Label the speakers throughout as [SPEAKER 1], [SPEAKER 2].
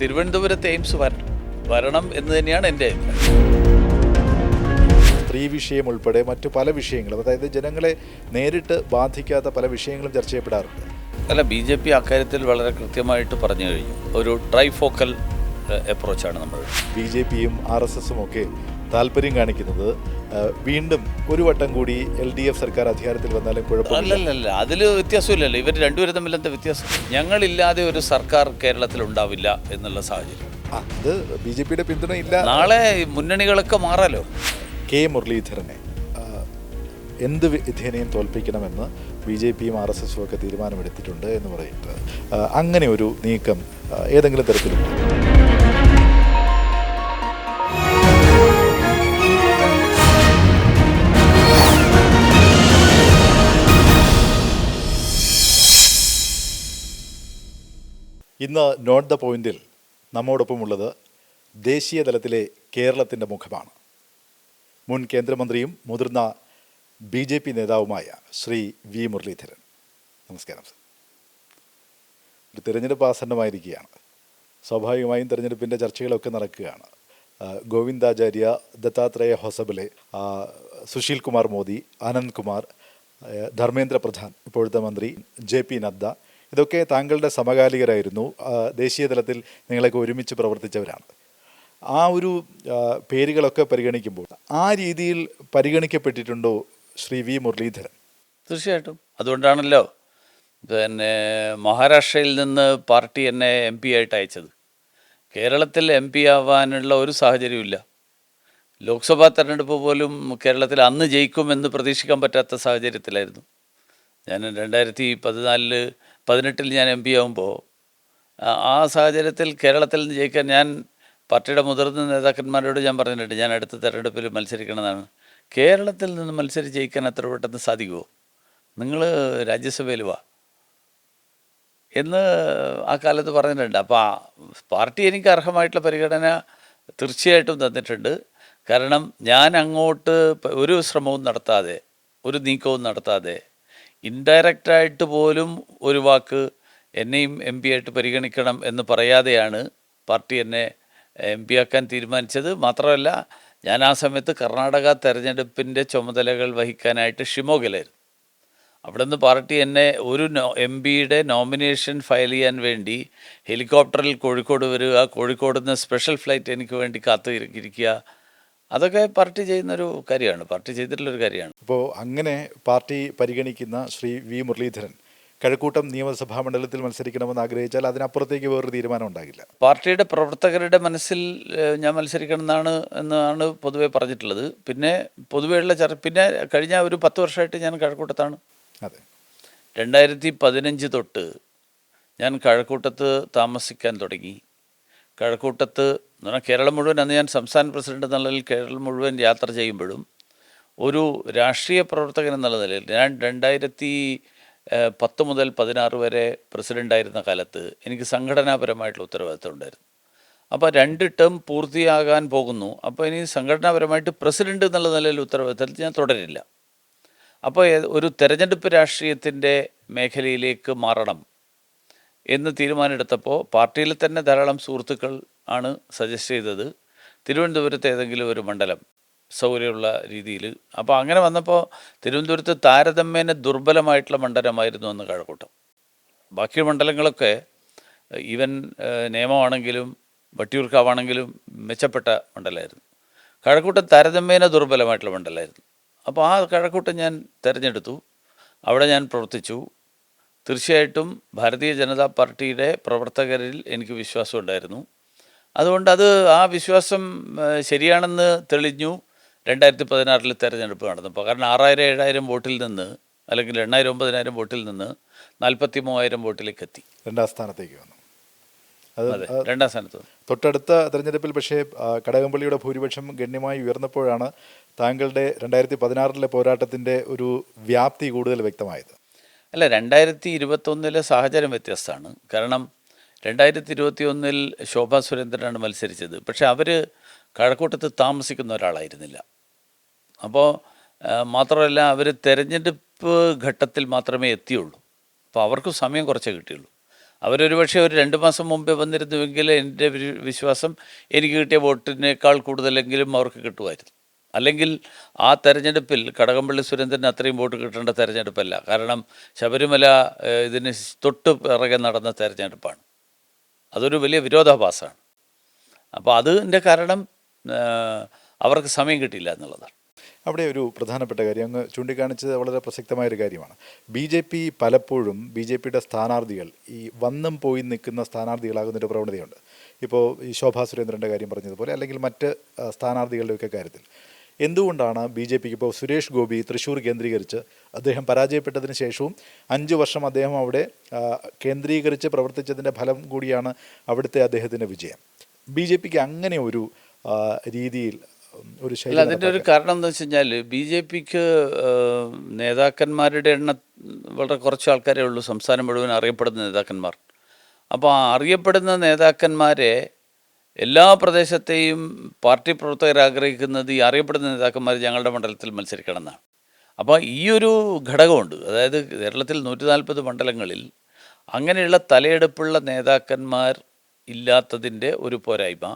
[SPEAKER 1] തിരുവനന്തപുരത്ത് എയിംസ് വരണം എന്ന് തന്നെയാണ് എൻ്റെ അഭിപ്രായം.
[SPEAKER 2] സ്ത്രീ വിഷയം ഉൾപ്പെടെ മറ്റു പല വിഷയങ്ങളും, അതായത് ജനങ്ങളെ നേരിട്ട് ബാധിക്കാത്ത പല വിഷയങ്ങളും ചർച്ച ചെയ്യപ്പെടാറുണ്ട്.
[SPEAKER 1] അല്ല, BJP അക്കാര്യത്തിൽ വളരെ കൃത്യമായിട്ട് പറഞ്ഞു കഴിഞ്ഞു. ഒരു ട്രൈഫോക്കൽ അപ്രോച്ചാണ് നമ്മൾ.
[SPEAKER 2] BJPയും RSSും ഒക്കെ താല്പര്യം കാണിക്കുന്നത് വീണ്ടും ഒരു വട്ടം കൂടി LDF സർക്കാർ അധികാരത്തിൽ വന്നാലും കുഴപ്പമില്ല.
[SPEAKER 1] അല്ലല്ല, അതിൽ വ്യത്യാസമില്ലല്ലോ. ഇവർ രണ്ടുപേരും തമ്മിൽ എന്താ വ്യത്യാസം? ഞങ്ങളില്ലാതെ ഒരു സർക്കാർ കേരളത്തിൽ ഉണ്ടാവില്ല എന്നുള്ള സാഹചര്യം.
[SPEAKER 2] അത് BJPയുടെ പിന്തുണയില്ല.
[SPEAKER 1] നാളെ മുന്നണികളൊക്കെ മാറാലോ.
[SPEAKER 2] K. മുരളീധരനെ എന്ത് വിധേനയും തോൽപ്പിക്കണമെന്ന് BJPയും RSSും ഒക്കെ തീരുമാനമെടുത്തിട്ടുണ്ട് എന്ന് പറയുന്നത്. അങ്ങനെ ഒരു നീക്കം ഏതെങ്കിലും തരത്തിലുണ്ട്? ഇന്ന് നോട്ട് ദ പോയിന്റിൽ നമ്മോടൊപ്പമുള്ളത് ദേശീയ തലത്തിലെ കേരളത്തിൻ്റെ മുഖമാണ്. മുൻ കേന്ദ്രമന്ത്രിയും മുതിർന്ന BJP നേതാവുമായ ശ്രീ V. മുരളീധരൻ. നമസ്കാരം സർ. ഒരു തിരഞ്ഞെടുപ്പ് ആസന്നമായിരിക്കുകയാണ്. സ്വാഭാവികമായും തിരഞ്ഞെടുപ്പിൻ്റെ ചർച്ചകളൊക്കെ നടക്കുകയാണ്. ഗോവിന്ദാചാര്യ, ദത്താത്രേയ ഹൊസബലെ, സുശീൽ കുമാർ മോദി, ആനന്ദ് കുമാർ, ധർമ്മേന്ദ്ര പ്രധാൻ, ഇപ്പോഴത്തെ മന്ത്രി JP നദ്ദ, ഇതൊക്കെ താങ്കളുടെ സമകാലികരായിരുന്നു. ദേശീയ തലത്തിൽ നിങ്ങളൊക്കെ ഒരുമിച്ച് പ്രവർത്തിച്ചവരാണ്. ആ ഒരു പേരുകളൊക്കെ പരിഗണിക്കുമ്പോൾ ആ രീതിയിൽ പരിഗണിക്കപ്പെട്ടിട്ടുണ്ടോ ശ്രീ V. മുരളീധരൻ?
[SPEAKER 1] തീർച്ചയായിട്ടും. അതുകൊണ്ടാണല്ലോ മഹാരാഷ്ട്രയിൽ നിന്ന് പാർട്ടി എന്നെ MP ആയിട്ട് അയച്ചത്. കേരളത്തിൽ MP ആവാനുള്ള ഒരു സാഹചര്യമില്ല. ലോക്സഭാ തെരഞ്ഞെടുപ്പ് പോലും കേരളത്തിൽ അന്ന് ജയിക്കുമെന്ന് പ്രതീക്ഷിക്കാൻ പറ്റാത്ത സാഹചര്യത്തിലായിരുന്നു. ഞാൻ 2018 ഞാൻ MP ആകുമ്പോൾ ആ സാഹചര്യത്തിൽ കേരളത്തിൽ നിന്ന് ജയിക്കാൻ ഞാൻ പാർട്ടിയുടെ മുതിർന്ന നേതാക്കന്മാരോട് ഞാൻ പറഞ്ഞിട്ടുണ്ട്, ഞാൻ അടുത്ത തെരഞ്ഞെടുപ്പിൽ മത്സരിക്കണമെന്നാണ്. കേരളത്തിൽ നിന്ന് മത്സരിച്ച് ജയിക്കാൻ അത്ര പെട്ടെന്ന് സാധിക്കുമോ? നിങ്ങൾ രാജ്യസഭയിൽ വാ എന്ന് ആ കാലത്ത് പറഞ്ഞിട്ടുണ്ട്. അപ്പോൾ പാർട്ടി എനിക്ക് അർഹമായിട്ടുള്ള പരിഗണന തീർച്ചയായിട്ടും തന്നിട്ടുണ്ട്. കാരണം ഞാൻ അങ്ങോട്ട് ഒരു ശ്രമവും നടത്താതെ, ഒരു നീക്കവും നടത്താതെ, ഇൻഡയറക്റ്റായിട്ട് പോലും ഒരു വാക്ക് എന്നെയും MP ആയിട്ട് പരിഗണിക്കണം എന്ന് പറയാതെയാണ് പാർട്ടി എന്നെ MP ആക്കാൻ തീരുമാനിച്ചത്. മാത്രമല്ല, ഞാൻ ആ സമയത്ത് കർണാടക തെരഞ്ഞെടുപ്പിൻ്റെ ചുമതലകൾ വഹിക്കാനായിട്ട് ഷിമോഗയിലായിരുന്നു. അവിടെ നിന്ന് പാർട്ടി എന്നെ ഒരു MPയുടെ നോമിനേഷൻ ഫയൽ ചെയ്യാൻ വേണ്ടി ഹെലികോപ്റ്ററിൽ കോഴിക്കോട് വരിക, കോഴിക്കോട് നിന്ന് സ്പെഷ്യൽ ഫ്ലൈറ്റ് എനിക്ക് വേണ്ടി കാത്തിരിക്കുക, അതൊക്കെ പാർട്ടി ചെയ്യുന്നൊരു കാര്യമാണ്, പാർട്ടി ചെയ്തിട്ടുള്ളൊരു കാര്യമാണ്.
[SPEAKER 2] അപ്പോൾ അങ്ങനെ പാർട്ടി പരിഗണിക്കുന്ന ശ്രീ V. മുരളീധരൻ കഴക്കൂട്ടം നിയമസഭാ മണ്ഡലത്തിൽ മത്സരിക്കണമെന്ന് ആഗ്രഹിച്ചാൽ അതിനപ്പുറത്തേക്ക് വേറൊരു തീരുമാനം ഉണ്ടാകില്ല.
[SPEAKER 1] പാർട്ടിയുടെ പ്രവർത്തകരുടെ മനസ്സിൽ ഞാൻ മത്സരിക്കണം എന്നാണ് പൊതുവെ പറഞ്ഞിട്ടുള്ളത്. പിന്നെ പൊതുവെയുള്ള പിന്നെ കഴിഞ്ഞ ഒരു 10 വർഷമായിട്ട് ഞാൻ കഴക്കൂട്ടത്താണ്.
[SPEAKER 2] അതെ,
[SPEAKER 1] 2015 തൊട്ട് ഞാൻ കഴക്കൂട്ടത്ത് താമസിക്കാൻ തുടങ്ങി. കഴക്കൂട്ടത്ത് എന്ന് പറഞ്ഞാൽ കേരളം മുഴുവൻ, അന്ന് ഞാൻ സംസ്ഥാന പ്രസിഡന്റ് എന്ന നിലയിൽ കേരളം മുഴുവൻ യാത്ര ചെയ്യുമ്പോഴും ഒരു രാഷ്ട്രീയ പ്രവർത്തകൻ എന്നുള്ള നിലയിൽ ഞാൻ 2010 മുതൽ 16 വരെ പ്രസിഡൻ്റായിരുന്ന കാലത്ത് എനിക്ക് സംഘടനാപരമായിട്ടുള്ള ഉത്തരവാദിത്വം ഉണ്ടായിരുന്നു. അപ്പോൾ 2 ടേം പൂർത്തിയാകാൻ പോകുന്നു. അപ്പോൾ ഇനി സംഘടനാപരമായിട്ട് പ്രസിഡന്റ് എന്നുള്ള നിലയിൽ ഉത്തരവാദിത്തത്തിൽ ഞാൻ തുടരില്ല. അപ്പോൾ ഒരു തെരഞ്ഞെടുപ്പ് രാഷ്ട്രീയത്തിൻ്റെ മേഖലയിലേക്ക് മാറണം എന്ന് തീരുമാനമെടുത്തപ്പോൾ പാർട്ടിയിൽ തന്നെ ധാരാളം സുഹൃത്തുക്കൾ ആണ് സജസ്റ്റ് ചെയ്തത് തിരുവനന്തപുരത്ത് ഏതെങ്കിലും ഒരു മണ്ഡലം സൗകര്യമുള്ള രീതിയിൽ. അപ്പോൾ അങ്ങനെ വന്നപ്പോൾ തിരുവനന്തപുരത്ത് താരതമ്യേന ദുർബലമായിട്ടുള്ള മണ്ഡലമായിരുന്നു അന്ന് കഴക്കൂട്ടം. ബാക്കി മണ്ഡലങ്ങളൊക്കെ ഈവൻ നിയമമാണെങ്കിലും വട്ടിയൂർക്കാവാണെങ്കിലും മെച്ചപ്പെട്ട മണ്ഡലമായിരുന്നു. കഴക്കൂട്ടം താരതമ്യേന ദുർബലമായിട്ടുള്ള മണ്ഡലമായിരുന്നു. അപ്പോൾ ആ കഴക്കൂട്ടം ഞാൻ തിരഞ്ഞെടുത്തു, അവിടെ ഞാൻ പ്രവർത്തിച്ചു. തീർച്ചയായിട്ടും ഭാരതീയ ജനതാ പാർട്ടിയുടെ പ്രവർത്തകരിൽ എനിക്ക് വിശ്വാസം ഉണ്ടായിരുന്നു. അതുകൊണ്ട് ആ വിശ്വാസം ശരിയാണെന്ന് തെളിഞ്ഞു 2016 തെരഞ്ഞെടുപ്പ് നടന്നപ്പോൾ. കാരണം 6000-7000 വോട്ടിൽ നിന്ന്, അല്ലെങ്കിൽ 8000-9000 വോട്ടിൽ നിന്ന് 43,000 വോട്ടിലേക്ക് എത്തി.
[SPEAKER 2] രണ്ടാം സ്ഥാനത്തേക്ക് വന്നു.
[SPEAKER 1] അതെ, രണ്ടാം സ്ഥാനത്ത്.
[SPEAKER 2] തൊട്ടടുത്ത തെരഞ്ഞെടുപ്പിൽ പക്ഷേ കടകംപള്ളിയുടെ ഭൂരിപക്ഷം ഗണ്യമായി ഉയർന്നപ്പോഴാണ് താങ്കളുടെ 2016 പോരാട്ടത്തിൻ്റെ ഒരു വ്യാപ്തി കൂടുതൽ വ്യക്തമായത്.
[SPEAKER 1] അല്ല, 2021 സാഹചര്യം വ്യത്യസ്തമാണ്. കാരണം 2021 ശോഭാ സുരേന്ദ്രനാണ് മത്സരിച്ചത്. പക്ഷെ അവർ കഴക്കൂട്ടത്ത് താമസിക്കുന്ന ഒരാളായിരുന്നില്ല. അപ്പോൾ മാത്രമല്ല, അവർ തെരഞ്ഞെടുപ്പ് ഘട്ടത്തിൽ മാത്രമേ എത്തിയുള്ളൂ. അപ്പോൾ അവർക്ക് സമയം കുറച്ചേ കിട്ടിയുള്ളൂ. അവരൊരു പക്ഷേ ഒരു 2 മാസം മുമ്പേ വന്നിരുന്നുവെങ്കിൽ എൻ്റെ വിശ്വാസം എനിക്ക് കിട്ടിയ വോട്ടിനേക്കാൾ കൂടുതലെങ്കിലും അവർക്ക് കിട്ടുമായിരുന്നു. അല്ലെങ്കിൽ ആ തെരഞ്ഞെടുപ്പിൽ കടകംപള്ളി സുരേന്ദ്രന് അത്രയും വോട്ട് കിട്ടേണ്ട തെരഞ്ഞെടുപ്പല്ല. കാരണം ശബരിമല ഇതിന് തൊട്ട് പിറകെ നടന്ന തെരഞ്ഞെടുപ്പാണ്. അതൊരു വലിയ വിരോധാഭാസമാണ്. അപ്പോൾ അതിൻ്റെ കാരണം അവർക്ക് സമയം കിട്ടിയില്ല എന്നുള്ളതാണ്.
[SPEAKER 2] അവിടെ ഒരു പ്രധാനപ്പെട്ട കാര്യം അങ്ങ് ചൂണ്ടിക്കാണിച്ചത് വളരെ പ്രസക്തമായൊരു കാര്യമാണ്. ബി ജെ പി പലപ്പോഴും ബി ജെ പിയുടെ സ്ഥാനാർത്ഥികൾ ഈ വന്നും പോയി നിൽക്കുന്ന സ്ഥാനാർത്ഥികളാകുന്നൊരു പ്രവണതയുണ്ട്. ഇപ്പോൾ ഈ ശോഭാ സുരേന്ദ്രൻ്റെ കാര്യം പറഞ്ഞതുപോലെ അല്ലെങ്കിൽ മറ്റ് സ്ഥാനാർത്ഥികളുടെയൊക്കെ കാര്യത്തിൽ എന്തുകൊണ്ടാണ് ബി ജെ പിക്ക് ഇപ്പോൾ സുരേഷ് ഗോപി തൃശ്ശൂർ കേന്ദ്രീകരിച്ച് അദ്ദേഹം പരാജയപ്പെട്ടതിന് ശേഷവും 5 വർഷം അദ്ദേഹം അവിടെ കേന്ദ്രീകരിച്ച് പ്രവർത്തിച്ചതിൻ്റെ ഫലം കൂടിയാണ് അവിടുത്തെ അദ്ദേഹത്തിൻ്റെ വിജയം. ബി ജെ പിക്ക് അങ്ങനെ ഒരു രീതിയിൽ ഒരു
[SPEAKER 1] അല്ല, അതിൻ്റെ ഒരു കാരണം എന്താ വെച്ച് കഴിഞ്ഞാൽ ബി ജെ പിക്ക് നേതാക്കന്മാരുടെ എണ്ണം വളരെ കുറച്ച് ആൾക്കാരേ ഉള്ളൂ, സംസ്ഥാനം മുഴുവൻ അറിയപ്പെടുന്ന നേതാക്കന്മാർ. അപ്പോൾ ആ അറിയപ്പെടുന്ന നേതാക്കന്മാരെ എല്ലാ പ്രദേശത്തെയും പാർട്ടി പ്രവർത്തകർ ആഗ്രഹിക്കുന്നത് ഈ അറിയപ്പെടുന്ന നേതാക്കന്മാർ ഞങ്ങളുടെ മണ്ഡലത്തിൽ മത്സരിക്കണം എന്നാണ്. അപ്പോൾ ഈ ഒരു ഘടകമുണ്ട്. അതായത് കേരളത്തിൽ 140 മണ്ഡലങ്ങളിൽ അങ്ങനെയുള്ള തലയെടുപ്പുള്ള നേതാക്കന്മാർ ഇല്ലാത്തതിൻ്റെ ഒരു പോരായ്മ.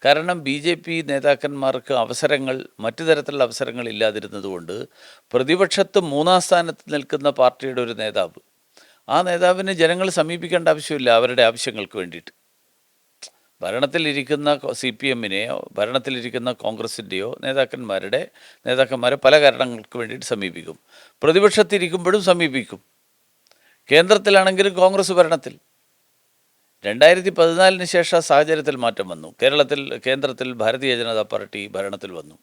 [SPEAKER 1] കാരണം ബി ജെ പി നേതാക്കന്മാർക്ക് അവസരങ്ങൾ, മറ്റു തരത്തിലുള്ള അവസരങ്ങൾ ഇല്ലാതിരുന്നതുകൊണ്ട് പ്രതിപക്ഷത്ത് 3-ാം സ്ഥാനത്ത് നിൽക്കുന്ന പാർട്ടിയുടെ ഒരു നേതാവ്, ആ നേതാവിനെ ജനങ്ങൾ സമീപിക്കേണ്ട ആവശ്യമില്ല അവരുടെ ആവശ്യങ്ങൾക്ക് വേണ്ടിയിട്ട്. ഭരണത്തിലിരിക്കുന്ന CPM-നെയോ ഭരണത്തിലിരിക്കുന്ന കോൺഗ്രസിൻ്റെയോ നേതാക്കന്മാരെ പല കാരണങ്ങൾക്ക് വേണ്ടിയിട്ട് സമീപിക്കും. പ്രതിപക്ഷത്തിരിക്കുമ്പോഴും സമീപിക്കും. കേന്ദ്രത്തിലാണെങ്കിലും കോൺഗ്രസ് ഭരണത്തിൽ 2014 ശേഷം സാഹചര്യത്തിൽ മാറ്റം വന്നു. കേന്ദ്രത്തിൽ ഭാരതീയ ജനതാ പാർട്ടി ഭരണത്തിൽ വന്നു.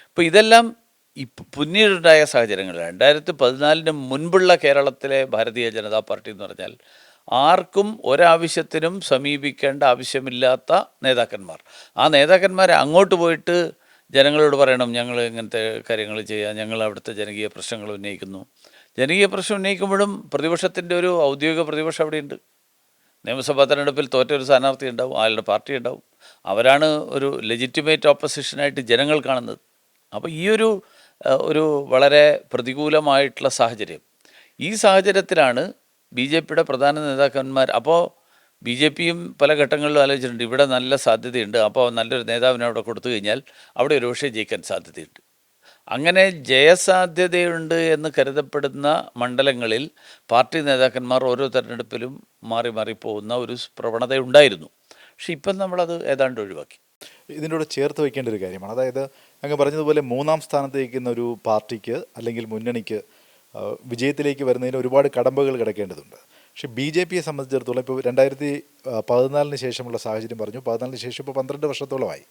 [SPEAKER 1] ഇപ്പോൾ ഇതെല്ലാം പിന്നീടുണ്ടായ സാഹചര്യങ്ങളാണ്. 2014 മുൻപുള്ള കേരളത്തിലെ ഭാരതീയ ജനതാ പാർട്ടി എന്ന് പറഞ്ഞാൽ ആർക്കും ഒരാവശ്യത്തിനും സമീപിക്കേണ്ട ആവശ്യമില്ലാത്ത നേതാക്കന്മാർ. ആ നേതാക്കന്മാരെ അങ്ങോട്ട് പോയിട്ട് ജനങ്ങളോട് പറയണം ഞങ്ങൾ ഇങ്ങനത്തെ കാര്യങ്ങൾ ചെയ്യാം, ഞങ്ങൾ അവിടുത്തെ ജനകീയ പ്രശ്നങ്ങൾ ഉന്നയിക്കുന്നു. ജനകീയ പ്രശ്നം ഉന്നയിക്കുമ്പോഴും പ്രതിപക്ഷത്തിൻ്റെ ഒരു ഔദ്യോഗിക പ്രതിപക്ഷം അവിടെയുണ്ട്. നിയമസഭാ തെരഞ്ഞെടുപ്പിൽ തോറ്റൊരു സ്ഥാനാർത്ഥി ഉണ്ടാവും, അയാളുടെ പാർട്ടി ഉണ്ടാവും. അവരാണ് ഒരു ലെജിറ്റിമേറ്റ് ഓപ്പോസിഷനായിട്ട് ജനങ്ങൾ കാണുന്നത്. അപ്പോൾ ഈ ഒരു വളരെ പ്രതികൂലമായിട്ടുള്ള സാഹചര്യം, ഈ സാഹചര്യത്തിലാണ് ബി ജെ പിയുടെ പ്രധാന നേതാക്കന്മാർ. അപ്പോൾ ബി ജെ പിയും പല ഘട്ടങ്ങളിലും ആലോചിച്ചിട്ടുണ്ട്, ഇവിടെ നല്ല സാധ്യതയുണ്ട്, അപ്പോൾ നല്ലൊരു നേതാവിനെ അവിടെ കൊടുത്തു കഴിഞ്ഞാൽ അവിടെ ഒരു പക്ഷേ ജയിക്കാൻ സാധ്യതയുണ്ട്. അങ്ങനെ ജയസാധ്യതയുണ്ട് എന്ന് കരുതപ്പെടുന്ന മണ്ഡലങ്ങളിൽ പാർട്ടി നേതാക്കന്മാർ ഓരോ തെരഞ്ഞെടുപ്പിലും മാറി മാറിപ്പോകുന്ന ഒരു പ്രവണതയുണ്ടായിരുന്നു. പക്ഷെ ഇപ്പം നമ്മളത് ഏതാണ്ട് ഒഴിവാക്കി.
[SPEAKER 2] ഇതിനോട് ചേർത്ത് വയ്ക്കേണ്ട ഒരു കാര്യമാണ്. അതായത് അങ്ങ് പറഞ്ഞതുപോലെ 3-ാം സ്ഥാനത്ത് നിൽക്കുന്ന ഒരു പാർട്ടിക്ക് അല്ലെങ്കിൽ മുന്നണിക്ക് വിജയത്തിലേക്ക് വരുന്നതിന് ഒരുപാട് കടമ്പകൾ കിടക്കേണ്ടതുണ്ട്. പക്ഷേ ബി ജെ പിയെ സംബന്ധിച്ചിടത്തോളം ഇപ്പോൾ 2014 ശേഷമുള്ള സാഹചര്യം പറഞ്ഞു. 14 ശേഷം ഇപ്പോൾ 12 വർഷത്തോളമായി.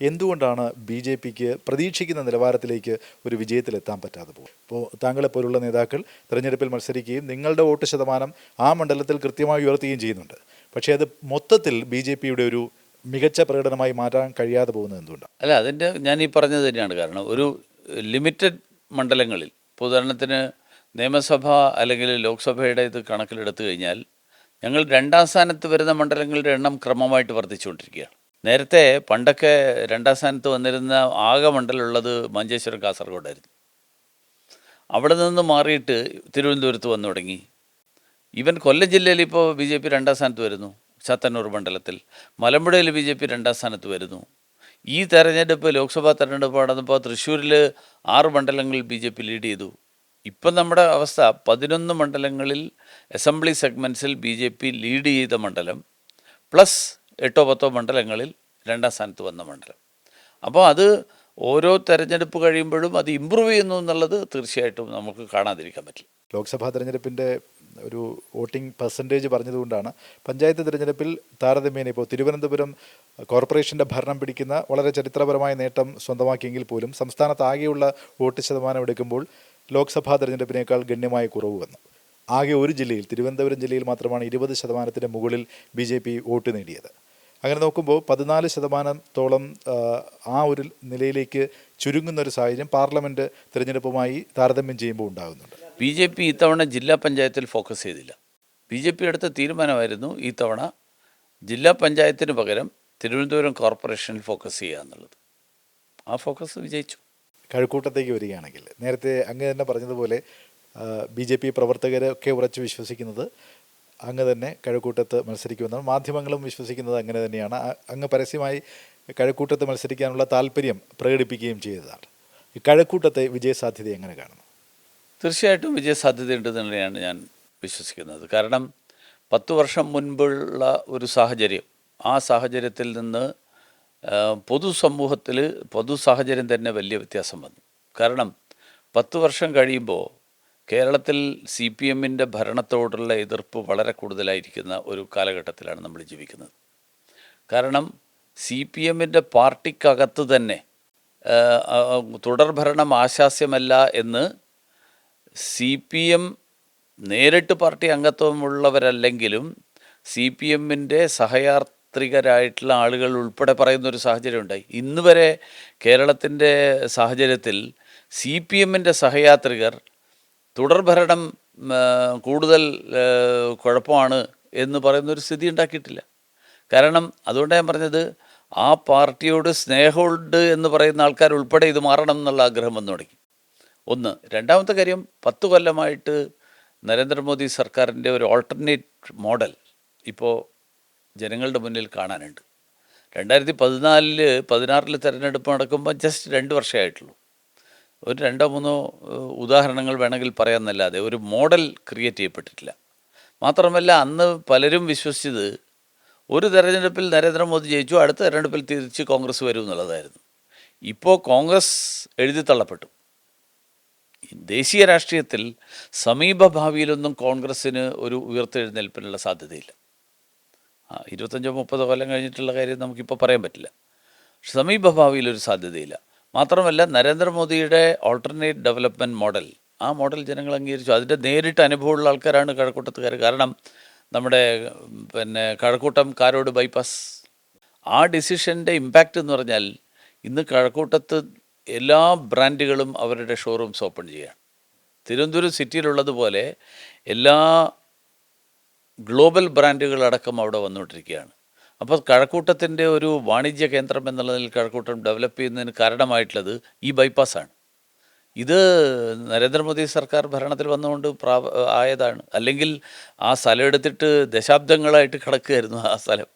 [SPEAKER 2] എന്തുകൊണ്ടാണ് ബി ജെ പിക്ക് പ്രതീക്ഷിക്കുന്ന നിലവാരത്തിലേക്ക് ഒരു വിജയത്തിലെത്താൻ പറ്റാതെ പോകും? ഇപ്പോൾ താങ്കളെപ്പോലുള്ള നേതാക്കൾ തിരഞ്ഞെടുപ്പിൽ മത്സരിക്കുകയും നിങ്ങളുടെ വോട്ട് ശതമാനം ആ മണ്ഡലത്തിൽ കൃത്യമായി ഉയർത്തുകയും ചെയ്യുന്നുണ്ട്. പക്ഷേ അത് മൊത്തത്തിൽ ബി ജെ പിയുടെ ഒരു മികച്ച പ്രകടനമായി മാറ്റാൻ കഴിയാതെ പോകുന്നത് എന്തുകൊണ്ടാണ്?
[SPEAKER 1] അല്ല, അതിൻ്റെ ഞാൻ ഈ പറഞ്ഞത് തന്നെയാണ് കാരണം. ഒരു ലിമിറ്റഡ് മണ്ഡലങ്ങളിൽ, ഉദാഹരണത്തിന് നിയമസഭ അല്ലെങ്കിൽ ലോക്സഭയുടെ ഇത് കണക്കിലെടുത്തു കഴിഞ്ഞാൽ ഞങ്ങൾ 2-ാം സ്ഥാനത്ത് വരുന്ന മണ്ഡലങ്ങളുടെ എണ്ണം ക്രമമായിട്ട് വർദ്ധിച്ചുകൊണ്ടിരിക്കുകയാണ്. നേരത്തെ പണ്ടൊക്കെ 2-ാം സ്ഥാനത്ത് വന്നിരുന്ന ആകെ മണ്ഡലമുള്ളത് മഞ്ചേശ്വരം, കാസർഗോഡായിരുന്നു. അവിടെ നിന്ന് മാറിയിട്ട് തിരുവനന്തപുരത്ത് വന്നു തുടങ്ങി. ഈവൻ കൊല്ലം ജില്ലയിൽ ഇപ്പോൾ ബി ജെ പി 2-ാം സ്ഥാനത്ത് വരുന്നു. ചാത്തന്നൂർ മണ്ഡലത്തിൽ, മലമ്പുഴയിൽ ബി ജെ പി 2-ാം സ്ഥാനത്ത് വരുന്നു. ഈ തെരഞ്ഞെടുപ്പ് ലോക്സഭാ തെരഞ്ഞെടുപ്പ് നടന്നപ്പോൾ തൃശ്ശൂരിൽ 6 മണ്ഡലങ്ങളിൽ ബി ജെ പി ലീഡ് ചെയ്തു. ഇപ്പം നമ്മുടെ അവസ്ഥ 11 മണ്ഡലങ്ങളിൽ അസംബ്ലി സെഗ്മെൻറ്റ്സിൽ ബി ജെ പി ലീഡ് ചെയ്ത മണ്ഡലം പ്ലസ് 8-10 മണ്ഡലങ്ങളിൽ 2-ാം സ്ഥാനത്ത് വന്ന മണ്ഡലം. അപ്പോൾ അത് ഓരോ തെരഞ്ഞെടുപ്പ് കഴിയുമ്പോഴും അത് ഇമ്പ്രൂവ് ചെയ്യുന്നു എന്നുള്ളത് തീർച്ചയായിട്ടും നമുക്ക് കാണാതിരിക്കാൻ പറ്റില്ല.
[SPEAKER 2] ലോക്സഭാ തെരഞ്ഞെടുപ്പിൻ്റെ ഒരു വോട്ടിംഗ് പെർസെൻറ്റേജ് പറഞ്ഞതുകൊണ്ടാണ് പഞ്ചായത്ത് തിരഞ്ഞെടുപ്പിൽ താരതമ്യേന ഇപ്പോൾ തിരുവനന്തപുരം കോർപ്പറേഷൻ്റെ ഭരണം പിടിക്കുന്ന വളരെ ചരിത്രപരമായ നേട്ടം സ്വന്തമാക്കിയെങ്കിൽ പോലും സംസ്ഥാനത്താകെയുള്ള വോട്ട് ശതമാനം എടുക്കുമ്പോൾ ലോക്സഭാ തെരഞ്ഞെടുപ്പിനേക്കാൾ ഗണ്യമായ കുറവ് വന്നു. ആകെ ഒരു ജില്ലയിൽ, തിരുവനന്തപുരം ജില്ലയിൽ മാത്രമാണ് 20% മുകളിൽ ബി ജെ പി വോട്ട് നേടിയത്. അങ്ങനെ നോക്കുമ്പോൾ 14% ആ ഒരു നിലയിലേക്ക് ചുരുങ്ങുന്ന ഒരു സാഹചര്യം പാർലമെൻറ്റ് തിരഞ്ഞെടുപ്പുമായി താരതമ്യം ചെയ്യുമ്പോൾ ഉണ്ടാകുന്നുണ്ട്.
[SPEAKER 1] ബി ജെ പി ഇത്തവണ ജില്ലാ പഞ്ചായത്തിൽ ഫോക്കസ് ചെയ്തില്ല. ബി ജെ പി എടുത്ത തീരുമാനമായിരുന്നു ഈ തവണ ജില്ലാ പഞ്ചായത്തിന് പകരം തിരുവനന്തപുരം കോർപ്പറേഷനിൽ ഫോക്കസ് ചെയ്യുക എന്നുള്ളത്. ആ ഫോക്കസ് വിജയിച്ചു.
[SPEAKER 2] കഴക്കൂട്ടത്തേക്ക് വരികയാണെങ്കിൽ നേരത്തെ അങ്ങ് തന്നെ പറഞ്ഞതുപോലെ ബി ജെ പി പ്രവർത്തകരൊക്കെ ഉറച്ചു വിശ്വസിക്കുന്നത് അങ്ങ് തന്നെ കഴക്കൂട്ടത്ത് മത്സരിക്കുമെന്നാണ് മാധ്യമങ്ങളും വിശ്വസിക്കുന്നത്. അങ്ങനെ തന്നെയാണ്. അങ്ങ് പരസ്യമായി കഴക്കൂട്ടത്ത് മത്സരിക്കാനുള്ള താല്പര്യം പ്രകടിപ്പിക്കുകയും ചെയ്തതാണ്. ഈ കഴക്കൂട്ടത്തെ വിജയസാധ്യത എങ്ങനെ കാണുന്നു?
[SPEAKER 1] തീർച്ചയായിട്ടും വിജയസാധ്യതയുണ്ടെന്ന് തന്നെയാണ് ഞാൻ വിശ്വസിക്കുന്നത്. കാരണം 10 വർഷം മുൻപുള്ള ഒരു സാഹചര്യം, ആ സാഹചര്യത്തിൽ നിന്ന് പൊതുസമൂഹത്തിൽ പൊതു സാഹചര്യം തന്നെ വലിയ വ്യത്യാസം വന്നു. കാരണം 10 വർഷം കഴിയുമ്പോൾ കേരളത്തിൽ CPM-ൻ്റെ ഭരണത്തോടുള്ള എതിർപ്പ് വളരെ കൂടുതലായിരിക്കുന്ന ഒരു കാലഘട്ടത്തിലാണ് നമ്മൾ ജീവിക്കുന്നത്. കാരണം CPM-ൻ്റെ പാർട്ടിക്കകത്ത് തന്നെ തുടർഭരണം ആശാസ്യമല്ല എന്ന് CPM നേരിട്ട് പാർട്ടി അംഗത്വമുള്ളവരല്ലെങ്കിലും CPM-ൻ്റെ സഹയാത്രികരായിട്ടുള്ള ആളുകൾ ഉൾപ്പെടെ പറയുന്നൊരു സാഹചര്യം ഉണ്ടായി. ഇന്ന് വരെ കേരളത്തിൻ്റെ സാഹചര്യത്തിൽ CPM-ൻ്റെ സഹയാത്രികർ തുടർഭരണം കൂടുതൽ കുഴപ്പമാണ് എന്ന് പറയുന്നൊരു സ്ഥിതി ഉണ്ടാക്കിയിട്ടില്ല. കാരണം അതുകൊണ്ടാണ് ഞാൻ പറഞ്ഞത്, ആ പാർട്ടിയോട് സ്നേഹമുണ്ട് എന്ന് പറയുന്ന ആൾക്കാർ ഉൾപ്പെടെ ഇത് മാറണം എന്നുള്ള ആഗ്രഹം വന്നു തുടങ്ങി. ഒന്ന്. രണ്ടാമത്തെ കാര്യം, 10 കൊല്ലമായിട്ട് നരേന്ദ്രമോദി സർക്കാരിൻ്റെ ഒരു ഓൾട്ടർനേറ്റ് മോഡൽ ഇപ്പോൾ ജനങ്ങളുടെ മുന്നിൽ കാണാനുണ്ട്. 2014-16 തെരഞ്ഞെടുപ്പ് നടക്കുമ്പോൾ ജസ്റ്റ് 2 വർഷമേ ആയിട്ടുള്ളൂ. ഒരു 2-3 ഉദാഹരണങ്ങൾ വേണമെങ്കിൽ പറയാമെന്നല്ലാതെ ഒരു മോഡൽ ക്രിയേറ്റ് ചെയ്യപ്പെട്ടിട്ടില്ല. മാത്രമല്ല, അന്ന് പലരും വിശ്വസിച്ചത് ഒരു തെരഞ്ഞെടുപ്പിൽ നരേന്ദ്രമോദി ജയിച്ചു, അടുത്ത തെരഞ്ഞെടുപ്പിൽ തിരിച്ച് കോൺഗ്രസ് വരും എന്നുള്ളതായിരുന്നു. ഇപ്പോൾ കോൺഗ്രസ് എഴുതിത്തള്ളപ്പെട്ടു. ദേശീയ രാഷ്ട്രീയത്തിൽ സമീപഭാവിയിലൊന്നും കോൺഗ്രസ്സിന് ഒരു ഉയർത്തെഴുന്നേൽപ്പിനുള്ള സാധ്യതയില്ല. 25-30 കൊല്ലം കഴിഞ്ഞിട്ടുള്ള കാര്യം നമുക്കിപ്പോൾ പറയാൻ പറ്റില്ല. സമീപഭാവിയിലൊരു സാധ്യതയില്ല. മാത്രമല്ല, നരേന്ദ്രമോദിയുടെ ഓൾട്ടർനേറ്റ് ഡെവലപ്മെൻറ്റ് മോഡൽ, ആ മോഡൽ ജനങ്ങൾ അംഗീകരിച്ചു. അതിൻ്റെ നേരിട്ട് അനുഭവമുള്ള ആൾക്കാരാണ് കഴക്കൂട്ടത്തുകാർ. കാരണം നമ്മുടെ കഴക്കൂട്ടം കാരോട് ബൈപ്പാസ്, ആ ഡിസിഷൻ്റെ ഇമ്പാക്റ്റ് എന്ന് പറഞ്ഞാൽ ഇന്ന് കഴക്കൂട്ടത്ത് എല്ലാ ബ്രാൻഡുകളും അവരുടെ ഷോറൂംസ് ഓപ്പൺ ചെയ്യുകയാണ്. തിരുവനന്തപുരം സിറ്റിയിലുള്ളതുപോലെ എല്ലാ ഗ്ലോബൽ ബ്രാൻഡുകളടക്കം അവിടെ വന്നുകൊണ്ടിരിക്കുകയാണ്. അപ്പോൾ കഴക്കൂട്ടത്തിൻ്റെ ഒരു വാണിജ്യ കേന്ദ്രം എന്നുള്ളതിൽ കഴക്കൂട്ടം ഡെവലപ്പ് ചെയ്യുന്നതിന് കാരണമായിട്ടുള്ളത് ഈ ബൈപ്പാസാണ്. ഇത് നരേന്ദ്രമോദി സർക്കാർ ഭരണത്തിൽ വന്നുകൊണ്ട് ആയതാണ്. അല്ലെങ്കിൽ ആ സ്ഥലം എടുത്തിട്ട് ദശാബ്ദങ്ങളായിട്ട് കിടക്കുകയായിരുന്നു ആ സ്ഥലം.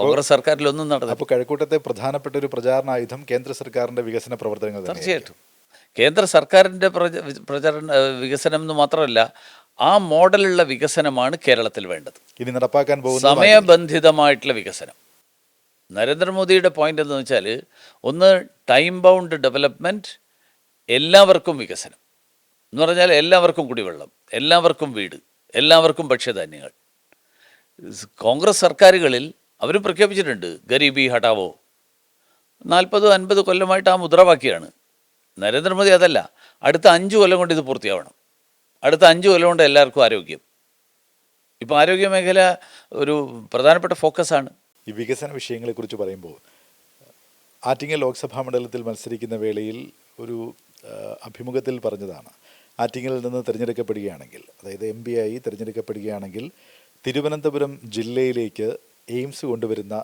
[SPEAKER 1] കോൺഗ്രസ് സർക്കാരിലൊന്നും നടന്നു.
[SPEAKER 2] അപ്പോൾ കഴക്കൂട്ടത്തെ പ്രധാനപ്പെട്ട ഒരു പ്രചാരണ ആയുധം കേന്ദ്ര സർക്കാരിൻ്റെ വികസന പ്രവർത്തനങ്ങൾ.
[SPEAKER 1] തീർച്ചയായിട്ടും കേന്ദ്ര സർക്കാരിൻ്റെ വികസനം എന്ന് മാത്രമല്ല, ആ മോഡലുള്ള വികസനമാണ് കേരളത്തിൽ വേണ്ടത്.
[SPEAKER 2] ഇനി നടപ്പാക്കാൻ പോകുന്ന
[SPEAKER 1] സമയബന്ധിതമായിട്ടുള്ള വികസനം. നരേന്ദ്രമോദിയുടെ പോയിന്റ് എന്ന് വെച്ചാൽ, ഒന്ന് ടൈം ബൗണ്ട് ഡെവലപ്മെൻറ്റ്, എല്ലാവർക്കും വികസനം എന്ന് പറഞ്ഞാൽ എല്ലാവർക്കും കുടിവെള്ളം, എല്ലാവർക്കും വീട്, എല്ലാവർക്കും ഭക്ഷ്യധാന്യങ്ങൾ. കോൺഗ്രസ് സർക്കാരുകളിൽ അവർ പ്രഖ്യാപിച്ചിട്ടുണ്ട് ഗരീബി ഹട്ടാവോ. 40-50 കൊല്ലമായിട്ട് ആ മുദ്രാവാക്യമാണ്. നരേന്ദ്രമോദി അതല്ല, അടുത്ത 5 കൊല്ലം കൊണ്ട് ഇത് പൂർത്തിയാവണം. അടുത്ത 5 കൊല്ലം കൊണ്ട് എല്ലാവർക്കും ആരോഗ്യം. ഇപ്പോൾ ആരോഗ്യ മേഖല ഒരു പ്രധാനപ്പെട്ട ഫോക്കസാണ്.
[SPEAKER 2] ഈ വികസന വിഷയങ്ങളെക്കുറിച്ച് പറയുമ്പോൾ, ആറ്റിങ്ങൽ ലോക്സഭാ മണ്ഡലത്തിൽ മത്സരിക്കുന്ന വേളയിൽ ഒരു അഭിമുഖത്തിൽ പറഞ്ഞതാണ്, ആറ്റിങ്ങലിൽ നിന്ന് തിരഞ്ഞെടുക്കപ്പെടുകയാണെങ്കിൽ, അതായത് MP ആയി തിരഞ്ഞെടുക്കപ്പെടുകയാണെങ്കിൽ തിരുവനന്തപുരം ജില്ലയിലേക്ക് എയിംസ് കൊണ്ടുവരുന്ന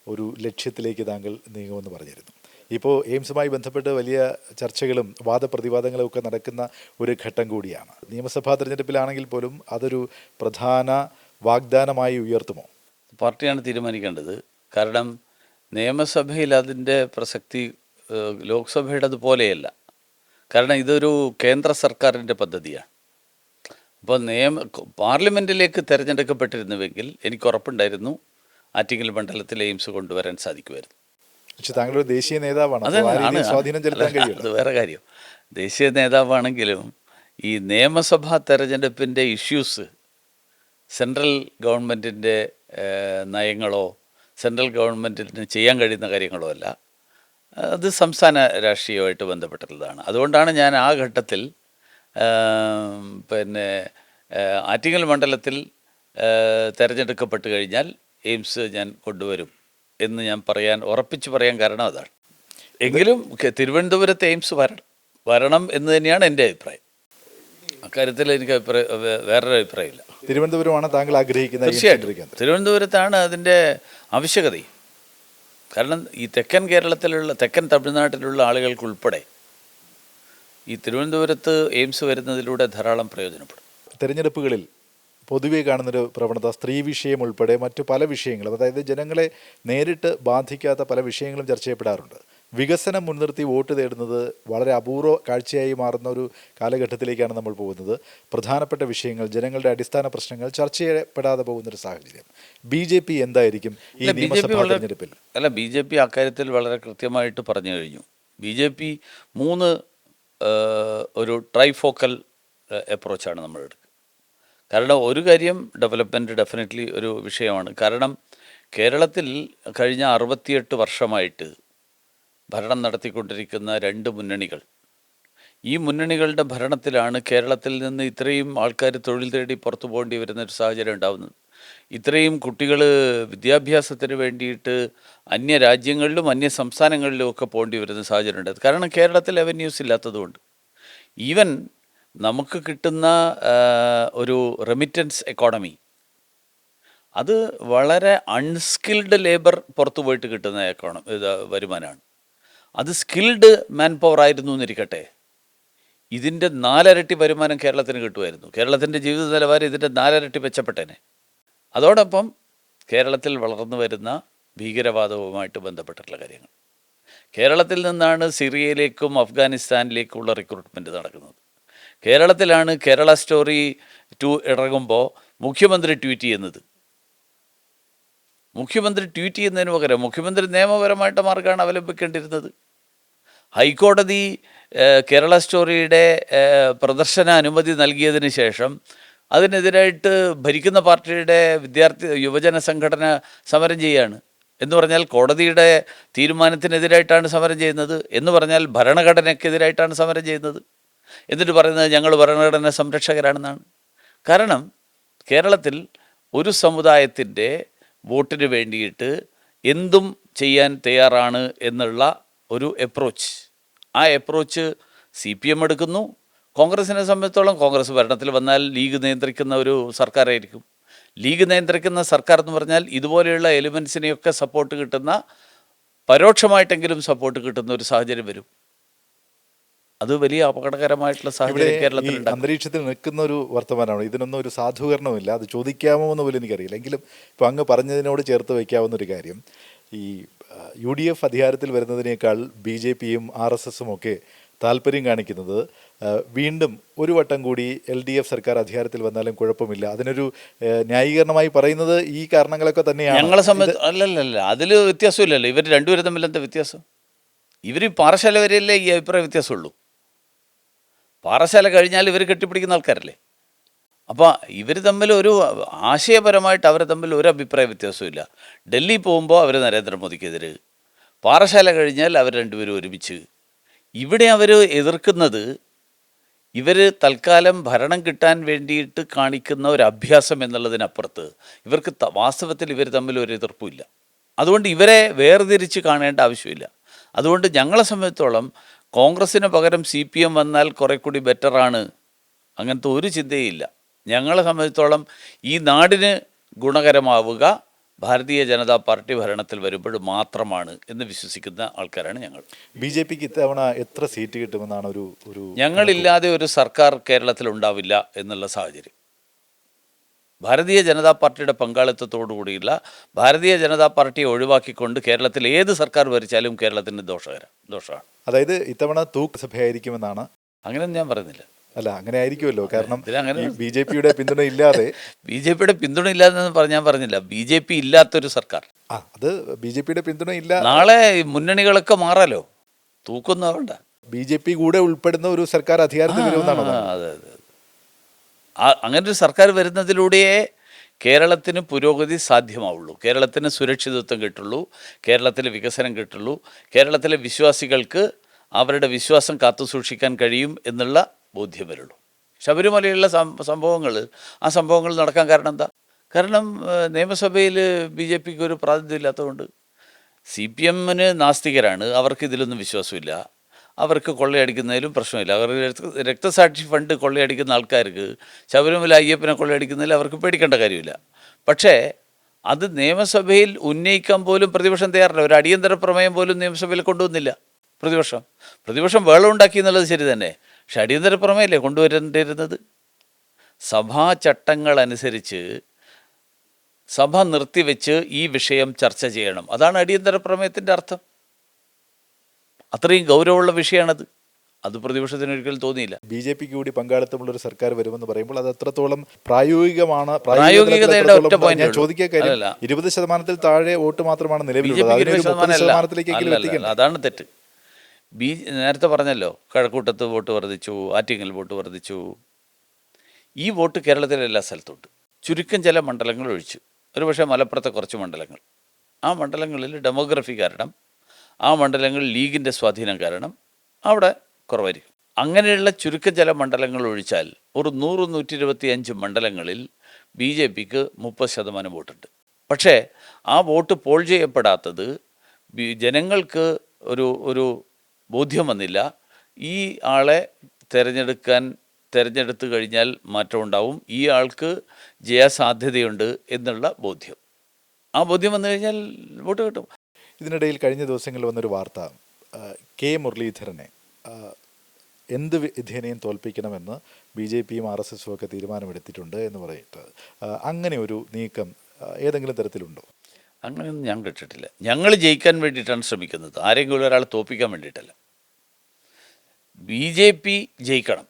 [SPEAKER 2] ഒരു ലക്ഷ്യത്തിലേക്ക് താങ്കൾ നീങ്ങുമെന്ന് പറഞ്ഞിരുന്നു. ഇപ്പോൾ എയിംസുമായി ബന്ധപ്പെട്ട് വലിയ ചർച്ചകളും വാദപ്രതിവാദങ്ങളും ഒക്കെ നടക്കുന്ന ഒരു ഘട്ടം കൂടിയാണ്. നിയമസഭാ തിരഞ്ഞെടുപ്പിലാണെങ്കിൽ പോലും അതൊരു പ്രധാന വാഗ്ദാനമായി ഉയർത്തുമോ?
[SPEAKER 1] പാർട്ടിയാണ് തീരുമാനിക്കേണ്ടത്. കാരണം നിയമസഭയിൽ അതിൻ്റെ പ്രസക്തി ലോക്സഭയുടെ അതുപോലെയല്ല. കാരണം ഇതൊരു കേന്ദ്ര സർക്കാരിൻ്റെ പദ്ധതിയാണ്. അപ്പോൾ പാർലമെൻറ്റിലേക്ക് തിരഞ്ഞെടുക്കപ്പെട്ടിരുന്നുവെങ്കിൽ എനിക്ക് ഉറപ്പുണ്ടായിരുന്നു ആറ്റിങ്ങൽ മണ്ഡലത്തിൽ എയിംസ് കൊണ്ടുവരാൻ സാധിക്കുമായിരുന്നു.
[SPEAKER 2] പക്ഷേ താങ്കളൊരു ദേശീയ നേതാവാണ്, സ്വാധീനം ചെലുത്താൻ കഴിയും.
[SPEAKER 1] അത് വേറെ കാര്യം. ദേശീയ നേതാവാണെങ്കിലും ഈ നിയമസഭാ തെരഞ്ഞെടുപ്പിൻ്റെ ഇഷ്യൂസ് സെൻട്രൽ ഗവൺമെൻറ്റിൻ്റെ നയങ്ങളോ സെൻട്രൽ ഗവൺമെൻറ്റിന് ചെയ്യാൻ കഴിയുന്ന കാര്യങ്ങളോ അല്ല. അത് സംസ്ഥാന രാഷ്ട്രീയമായിട്ട് ബന്ധപ്പെട്ടിട്ടുള്ളതാണ്. അതുകൊണ്ടാണ് ഞാൻ ആ ഘട്ടത്തിൽ ആറ്റിങ്ങൽ മണ്ഡലത്തിൽ തിരഞ്ഞെടുക്കപ്പെട്ട് കഴിഞ്ഞാൽ എയിംസ് ഞാൻ കൊണ്ടുവരും എന്ന് ഞാൻ ഉറപ്പിച്ച് പറയാൻ കാരണം അതാണ്. എങ്കിലും തിരുവനന്തപുരത്ത് എയിംസ് വരണം എന്ന് തന്നെയാണ് എൻ്റെ അഭിപ്രായം. അക്കാര്യത്തിൽ എനിക്ക് വേറൊരു അഭിപ്രായമില്ല.
[SPEAKER 2] തിരുവനന്തപുരമാണ് താങ്കൾ ആഗ്രഹിക്കുന്നത്?
[SPEAKER 1] തീർച്ചയായിട്ടും തിരുവനന്തപുരത്താണ് അതിൻ്റെ ആവശ്യകത. കാരണം ഈ തെക്കൻ കേരളത്തിലുള്ള, തെക്കൻ തമിഴ്നാട്ടിലുള്ള ആളുകൾക്കുൾപ്പെടെ ഈ തിരുവനന്തപുരത്ത് എയിംസ് വരുന്നതിലൂടെ ധാരാളം പ്രയോജനപ്പെടും.
[SPEAKER 2] തെരഞ്ഞെടുപ്പുകളിൽ പൊതുവെ കാണുന്നൊരു പ്രവണത സ്ത്രീ വിഷയം ഉൾപ്പെടെ മറ്റു പല വിഷയങ്ങളും, അതായത് ജനങ്ങളെ നേരിട്ട് ബാധിക്കാത്ത പല വിഷയങ്ങളും ചർച്ച ചെയ്യപ്പെടാറുണ്ട്. വികസനം മുൻനിർത്തി വോട്ട് തേടുന്നത് വളരെ അപൂർവ കാഴ്ചയായി മാറുന്ന ഒരു കാലഘട്ടത്തിലേക്കാണ് നമ്മൾ പോകുന്നത്. പ്രധാനപ്പെട്ട വിഷയങ്ങൾ, ജനങ്ങളുടെ അടിസ്ഥാന പ്രശ്നങ്ങൾ ചർച്ച ചെയ്യപ്പെടാതെ പോകുന്നൊരു സാഹചര്യം. BJP എന്തായിരിക്കും ഈ നിയമസഭാ തെരഞ്ഞെടുപ്പിൽ?
[SPEAKER 1] BJP അക്കാര്യത്തിൽ വളരെ കൃത്യമായിട്ട് പറഞ്ഞു കഴിഞ്ഞു. BJP 3 ഒരു ട്രൈഫോക്കൽ അപ്രോച്ചാണ് നമ്മൾ എടുക്കുക. കാരണം ഒരു കാര്യം, ഡെവലപ്മെൻറ്റ് ഡെഫിനറ്റ്ലി ഒരു വിഷയമാണ്. കാരണം കേരളത്തിൽ കഴിഞ്ഞ 68 വർഷമായിട്ട് ഭരണം നടത്തിക്കൊണ്ടിരിക്കുന്ന 2 മുന്നണികൾ, ഈ മുന്നണികളുടെ ഭരണത്തിലാണ് കേരളത്തിൽ നിന്ന് ഇത്രയും ആൾക്കാർ തൊഴിൽ തേടി പുറത്തു പോകേണ്ടി വരുന്ന ഒരു സാഹചര്യം ഉണ്ടാകുന്നത്. ഇത്രയും കുട്ടികൾ വിദ്യാഭ്യാസത്തിന് വേണ്ടിയിട്ട് അന്യ രാജ്യങ്ങളിലും അന്യ സംസ്ഥാനങ്ങളിലും ഒക്കെ പോകേണ്ടി വരുന്ന സാഹചര്യം ഉണ്ടായത്. കാരണം കേരളത്തിൽ അവന്യൂസ് ഇല്ലാത്തതുകൊണ്ട്. ഈവൻ നമുക്ക് കിട്ടുന്ന ഒരു റെമിറ്റൻസ് എക്കോണമി, അത് വളരെ അൺസ്കിൽഡ് ലേബർ പുറത്തു പോയിട്ട് കിട്ടുന്ന വരുമാനമാണ്. അത് സ്കിൽഡ് മാൻ പവർ ആയിരുന്നു എന്നിരിക്കട്ടെ, ഇതിൻ്റെ 4 ഇരട്ടി വരുമാനം കേരളത്തിന് കിട്ടുമായിരുന്നു. കേരളത്തിൻ്റെ ജീവിത നിലവാരം ഇതിൻ്റെ 4 ഇരട്ടി മെച്ചപ്പെട്ടേനെ. അതോടൊപ്പം കേരളത്തിൽ വളർന്നു വരുന്ന ഭീകരവാദവുമായിട്ട് ബന്ധപ്പെട്ടിട്ടുള്ള കാര്യങ്ങൾ, കേരളത്തിൽ നിന്നാണ് സിറിയയിലേക്കും അഫ്ഗാനിസ്ഥാനിലേക്കുമുള്ള റിക്രൂട്ട്മെൻറ്റ് നടക്കുന്നത്. കേരളത്തിലാണ് കേരള സ്റ്റോറി 2 ഇറങ്ങുമ്പോൾ മുഖ്യമന്ത്രി ട്വീറ്റ് ചെയ്യുന്നത്. മുഖ്യമന്ത്രി ട്വീറ്റ് ചെയ്യുന്നതിന് പകരം മുഖ്യമന്ത്രി നിയമപരമായിട്ട് മാർഗ്ഗമാണ് അവലംബിക്കേണ്ടിയിരുന്നത്. ഹൈക്കോടതി കേരള സ്റ്റോറിയുടെ പ്രദർശന അനുമതി നൽകിയതിന് ശേഷം അതിനെതിരായിട്ട് ഭരിക്കുന്ന പാർട്ടിയുടെ യുവജന സംഘടന സമരം ചെയ്യുകയാണ്. എന്ന് പറഞ്ഞാൽ കോടതിയുടെ തീരുമാനത്തിനെതിരായിട്ടാണ് സമരം ചെയ്യുന്നത്. എന്ന് പറഞ്ഞാൽ ഭരണഘടനയ്ക്കെതിരായിട്ടാണ് സമരം ചെയ്യുന്നത്. എന്നിട്ട് പറയുന്നത് ഞങ്ങൾ ഭരണഘടന സംരക്ഷകരാണെന്നാണ്. കാരണം കേരളത്തിൽ ഒരു സമുദായത്തിൻ്റെ വോട്ടിന് വേണ്ടിയിട്ട് എന്തും ചെയ്യാൻ തയ്യാറാണ് എന്നുള്ള ഒരു അപ്രോച്ച്, ആ അപ്രോച്ച് CPM എടുക്കുന്നു. കോൺഗ്രസിനെ സംബന്ധിച്ചോളം കോൺഗ്രസ് ഭരണത്തിൽ വന്നാൽ ലീഗ് നിയന്ത്രിക്കുന്ന ഒരു സർക്കാരായിരിക്കും. ലീഗ് നിയന്ത്രിക്കുന്ന സർക്കാർ എന്ന് പറഞ്ഞാൽ ഇതുപോലെയുള്ള എലിമെൻസിനെയൊക്കെ സപ്പോർട്ട് കിട്ടുന്ന, പരോക്ഷമായിട്ടെങ്കിലും സപ്പോർട്ട് കിട്ടുന്ന ഒരു സാഹചര്യം വരും. അത് വലിയ അപകടകരമായിട്ടുള്ള സാഹചര്യം കേരളത്തിൽ
[SPEAKER 2] അന്തരീക്ഷത്തിൽ നിൽക്കുന്ന ഒരു വർത്തമാനമാണ്. ഇതിനൊന്നും ഒരു സാധൂകരണമില്ല. അത് ചോദിക്കാമോ എന്ന് പോലും എനിക്കറിയില്ല. എങ്കിലും ഇപ്പോൾ അങ്ങ് പറഞ്ഞതിനോട് ചേർത്ത് വയ്ക്കാവുന്ന ഒരു കാര്യം, ഈ UDF അധികാരത്തിൽ വരുന്നതിനേക്കാൾ BJPയും RSSും ഒക്കെ താല്പര്യം കാണിക്കുന്നത് വീണ്ടും ഒരു വട്ടം കൂടി LDF സർക്കാർ അധികാരത്തിൽ വന്നാലും കുഴപ്പമില്ല. അതിനൊരു ന്യായീകരണമായി പറയുന്നത് ഈ കാരണങ്ങളൊക്കെ തന്നെയാണ്.
[SPEAKER 1] ഞങ്ങളെ സംബന്ധിച്ച് അല്ലല്ല, അതിൽ വ്യത്യാസമില്ലല്ലോ. ഇവർ രണ്ടുപേരും തമ്മിൽ എന്താ വ്യത്യാസം? ഇവർ പാറശാല വരെയല്ലേ ഈ അഭിപ്രായ വ്യത്യാസമുള്ളൂ. പാറശാല കഴിഞ്ഞാൽ ഇവർ കെട്ടിപ്പിടിക്കുന്ന ആൾക്കാരല്ലേ. അപ്പോൾ ഇവർ തമ്മിൽ ഒരു ആശയപരമായിട്ട് അവർ തമ്മിൽ ഒരു അഭിപ്രായ വ്യത്യാസമില്ല. ഡൽഹി പോകുമ്പോൾ അവർ നരേന്ദ്രമോദിക്കെതിരെ, പാറശാല കഴിഞ്ഞാൽ അവർ രണ്ടുപേരും ഒരുമിച്ച്. ഇവിടെ അവർ എതിർക്കുന്നത് ഇവർ തൽക്കാലം ഭരണം കിട്ടാൻ വേണ്ടിയിട്ട് കാണിക്കുന്ന ഒരു അഭ്യാസം എന്നുള്ളതിനപ്പുറത്ത് ഇവർക്ക് വാസ്തവത്തിൽ ഇവർ തമ്മിൽ ഒരു എതിർപ്പുമില്ല. അതുകൊണ്ട് ഇവരെ വേർതിരിച്ച് കാണേണ്ട ആവശ്യമില്ല. അതുകൊണ്ട് ഞങ്ങളെ സംബന്ധിച്ചോളം കോൺഗ്രസ്സിന് പകരം CPM വന്നാൽ കുറെ കൂടി ബെറ്ററാണ്, അങ്ങനത്തെ ഒരു ചിന്തയില്ല. ഞങ്ങളെ സംബന്ധിച്ചോളം ഈ നാടിന് ഗുണകരമാവുക ഭാരതീയ ജനതാ പാർട്ടി ഭരണത്തിൽ വരുമ്പോൾ മാത്രമാണ് എന്ന് വിശ്വസിക്കുന്ന ആൾക്കാരാണ് ഞങ്ങൾ.
[SPEAKER 2] BJPക്ക് ഇത്തവണ എത്ര സീറ്റ് കിട്ടുമെന്നാണ് ഒരു
[SPEAKER 1] ഞങ്ങളില്ലാതെ ഒരു സർക്കാർ കേരളത്തിൽ ഉണ്ടാവില്ല എന്നുള്ള സാഹചര്യം. ഭാരതീയ ജനതാ പാർട്ടിയുടെ പങ്കാളിത്തത്തോടു കൂടിയുള്ള ഭാരതീയ ജനതാ പാർട്ടിയെ ഒഴിവാക്കിക്കൊണ്ട് കേരളത്തിൽ ഏത് സർക്കാർ ഭരിച്ചാലും കേരളത്തിന് ദോഷമാണ്.
[SPEAKER 2] അതായത് ഇത്തവണ തൂക്കുസഭയായിരിക്കുമെന്നാണ്.
[SPEAKER 1] അങ്ങനെയൊന്നും ഞാൻ പറയുന്നില്ല.
[SPEAKER 2] അല്ല, അങ്ങനെ ആയിരിക്കുമല്ലോ. കാരണം BJPയുടെ പിന്തുണ ഇല്ലാതെ
[SPEAKER 1] BJPയുടെ പിന്തുണ ഇല്ലാതെന്ന് ഞാൻ പറഞ്ഞില്ല. BJP ഇല്ലാത്തൊരു സർക്കാർ,
[SPEAKER 2] അത് BJPയുടെ പിന്തുണ ഇല്ല.
[SPEAKER 1] നാളെ മുന്നണികളൊക്കെ മാറാലോ, തൂക്കൊന്നും ആവണ്ട.
[SPEAKER 2] BJP കൂടെ ഉൾപ്പെടുന്ന ഒരു സർക്കാർ അധികാരത്തിൽ വരുമെന്നാണ്.
[SPEAKER 1] അതെ, അങ്ങനെ ഒരു സർക്കാർ വരുന്നതിലൂടെയേ കേരളത്തിന് പുരോഗതി സാധ്യമാവുള്ളൂ, കേരളത്തിന് സുരക്ഷിതത്വം കിട്ടുള്ളൂ, കേരളത്തിലെ വികസനം കിട്ടുള്ളൂ, കേരളത്തിലെ വിശ്വാസികൾക്ക് അവരുടെ വിശ്വാസം കാത്തു സൂക്ഷിക്കാൻ കഴിയും എന്നുള്ള ബോധ്യം വരുള്ളൂ. ശബരിമലയിലുള്ള ആ സംഭവങ്ങൾ നടക്കാൻ കാരണം എന്താ? കാരണം നിയമസഭയിൽ BJPക്ക് ഒരു പ്രാതിനിധ്യം ഇല്ലാത്തതുകൊണ്ട്. CPMന് നാസ്തികരാണ്, അവർക്ക് ഇതിലൊന്നും വിശ്വാസമില്ല, അവർക്ക് കൊള്ളയടിക്കുന്നതിലും പ്രശ്നമില്ല. അവർ രക്തസാക്ഷി ഫണ്ട് കൊള്ളയടിക്കുന്ന ആൾക്കാർക്ക് ശബരിമല അയ്യപ്പനെ കൊള്ളയടിക്കുന്നതിൽ അവർക്ക് പേടിക്കേണ്ട കാര്യമില്ല. പക്ഷേ അത് നിയമസഭയിൽ ഉന്നയിക്കാൻ പോലും പ്രതിപക്ഷം തയ്യാറില്ല. ഒരു അടിയന്തര പ്രമേയം പോലും നിയമസഭയിൽ കൊണ്ടുവന്നില്ല പ്രതിപക്ഷം. വെള്ളം ഉണ്ടാക്കി എന്നുള്ളത് ശരി തന്നെ, പക്ഷെ അടിയന്തര പ്രമേയമല്ലേ കൊണ്ടുവരേണ്ടിയിരുന്നത്. സഭാ ചട്ടങ്ങളനുസരിച്ച് സഭ നിർത്തിവെച്ച് ഈ വിഷയം ചർച്ച ചെയ്യണം. അതാണ് അടിയന്തര പ്രമേയത്തിൻ്റെ അർത്ഥം. അത്രയും ഗൗരവമുള്ള വിഷയമാണത്. അത് പ്രതിപക്ഷത്തിന് ഒരിക്കലും തോന്നിയില്ല.
[SPEAKER 2] BJP കൂടി പങ്കാളിത്തമുള്ള ഒരു സർക്കാർ വരുമെന്ന് പറയുമ്പോൾ അത് എത്രത്തോളം പ്രായോഗികമാണ്?
[SPEAKER 1] പ്രായോഗികതയുടെ ഒറ്റ പോയിന്റ്
[SPEAKER 2] ഞാൻ ചോദിക്കുക കാര്യം, 20% താഴെ വോട്ട് മാത്രമാണ് നിലവിലുള്ളത്. അതിനൊരു 30%-ലേക്കെങ്കിലും എത്തിക്കണം.
[SPEAKER 1] അതാണ് തെറ്റ്. നേരത്തെ പറഞ്ഞല്ലോ, കഴക്കൂട്ടത്ത് വോട്ട് വർദ്ധിച്ചു, ആറ്റിങ്ങൽ വോട്ട് വർദ്ധിച്ചു. ഈ വോട്ട് കേരളത്തിലെ എല്ലാ സ്ഥലത്തുണ്ട്. ചുരുക്കം ചില മണ്ഡലങ്ങൾ ഒഴിച്ച്, ഒരുപക്ഷെ മലപ്പുറത്തെ കുറച്ച് മണ്ഡലങ്ങൾ, ആ മണ്ഡലങ്ങളിൽ ഡെമോഗ്രഫി കാരണം, ആ മണ്ഡലങ്ങളിൽ ലീഗിൻ്റെ സ്വാധീനം കാരണം അവിടെ കുറവായിരിക്കും. അങ്ങനെയുള്ള ചുരുക്കം ചില മണ്ഡലങ്ങൾ ഒഴിച്ചാൽ ഒരു 100-125 മണ്ഡലങ്ങളിൽ BJPക്ക് 30% വോട്ടുണ്ട്. പക്ഷേ ആ വോട്ട് പോൾ ചെയ്യപ്പെടാത്തത് ജനങ്ങൾക്ക് ഒരു ബോധ്യം വന്നില്ല. ഈ ആളെ തിരഞ്ഞെടുത്തു കഴിഞ്ഞാൽ മാറ്റമുണ്ടാവും, ഈ ആൾക്ക് ജയസാധ്യതയുണ്ട് എന്നുള്ള ബോധ്യം. ആ ബോധ്യം വന്നു കഴിഞ്ഞാൽ വോട്ട് കിട്ടും.
[SPEAKER 2] ഇതിനിടയിൽ കഴിഞ്ഞ ദിവസങ്ങളിൽ വന്നൊരു വാർത്ത, K. മുരളീധരനെ എന്ത് വിധേനയും തോൽപ്പിക്കണമെന്ന് BJPയും RSSും ഒക്കെ തീരുമാനമെടുത്തിട്ടുണ്ട് എന്ന് പറഞ്ഞിട്ട്, അങ്ങനെ ഒരു നീക്കം ഏതെങ്കിലും തരത്തിലുണ്ടോ?
[SPEAKER 1] അങ്ങനെയൊന്നും ഞാൻ കേട്ടിട്ടില്ല. ഞങ്ങൾ ജയിക്കാൻ വേണ്ടിയിട്ടാണ് ശ്രമിക്കുന്നത്, ആരെങ്കിലും ഒരാൾ തോൽപ്പിക്കാൻ വേണ്ടിയിട്ടല്ല. BJP ജയിക്കണം.